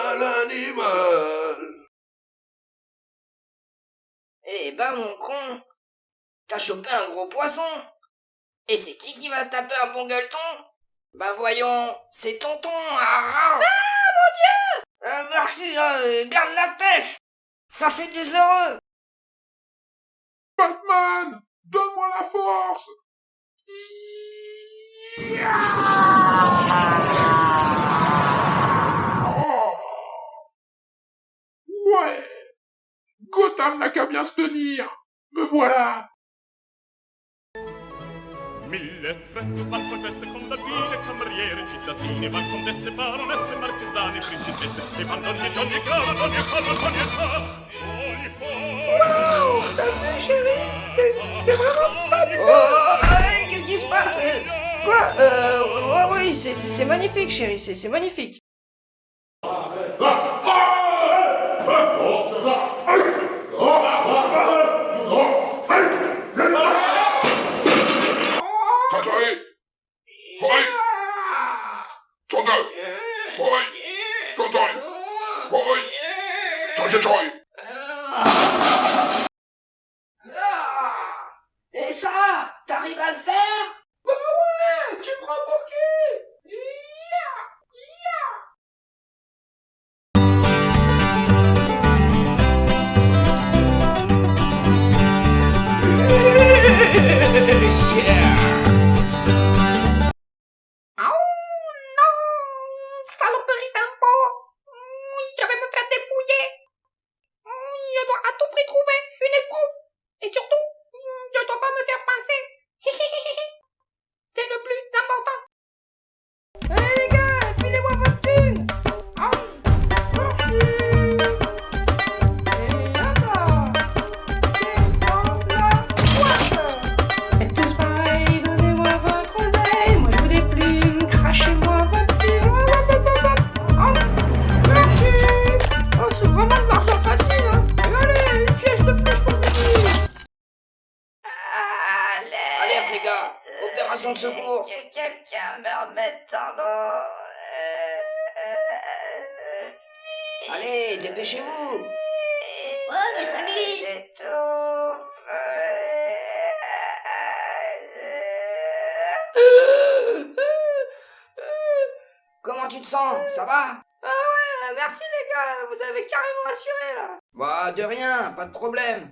mal animal. Eh ben mon con, t'as chopé un gros poisson. Et c'est qui va se taper un bon gueuleton? Bah voyons, c'est tonton. Ah mon Dieu. Merci, garde la pêche. Ça fait des heureux. Batman, donne-moi la force. Ouais, Gotham n'a qu'à bien se tenir. Me voilà. 1300 feste contadine, cameriere, cittadine, bancondesse, baronesse, marchesane, principesse, e bandoni d'ogni clava, d'ogni cosa, d'ogni età, ogni Wow, t'as vu chérie, c'est vraiment fabuleux. Qu'est-ce qui se passe? Quoi? Oui, c'est magnifique chérie, c'est magnifique. Sorry. Hoi. Sorry. Hoi. Sorry. Hoi. Sorry. Et ça, t'arrives à le faire? Bah ouais, tu me prends pour qui? Saloperie d'impôt! Je vais me faire dépouiller! Je dois à tout prix trouver une escroc! Et surtout, je dois pas me faire pincer! C'est le plus important! Allez les gars, filez-moi votre thune! Merci! Et hop là! C'est dans la boîte! Faites tous pareil, donnez-moi votre oseille! Moi je veux des plumes, crachez-moi votre thune! Merci! Oh, c'est vraiment de l'argent facile, hein! Allez, une pièce de plus pour vous! Allez, les gars, opération de secours! Que quelqu'un me remette dans l'eau! Allez, dépêchez-vous! Ouais, mais ça glisse. Comment tu te sens? Ça va? Ah ouais, merci les gars, vous avez carrément assuré là. Bah de rien, pas de problème.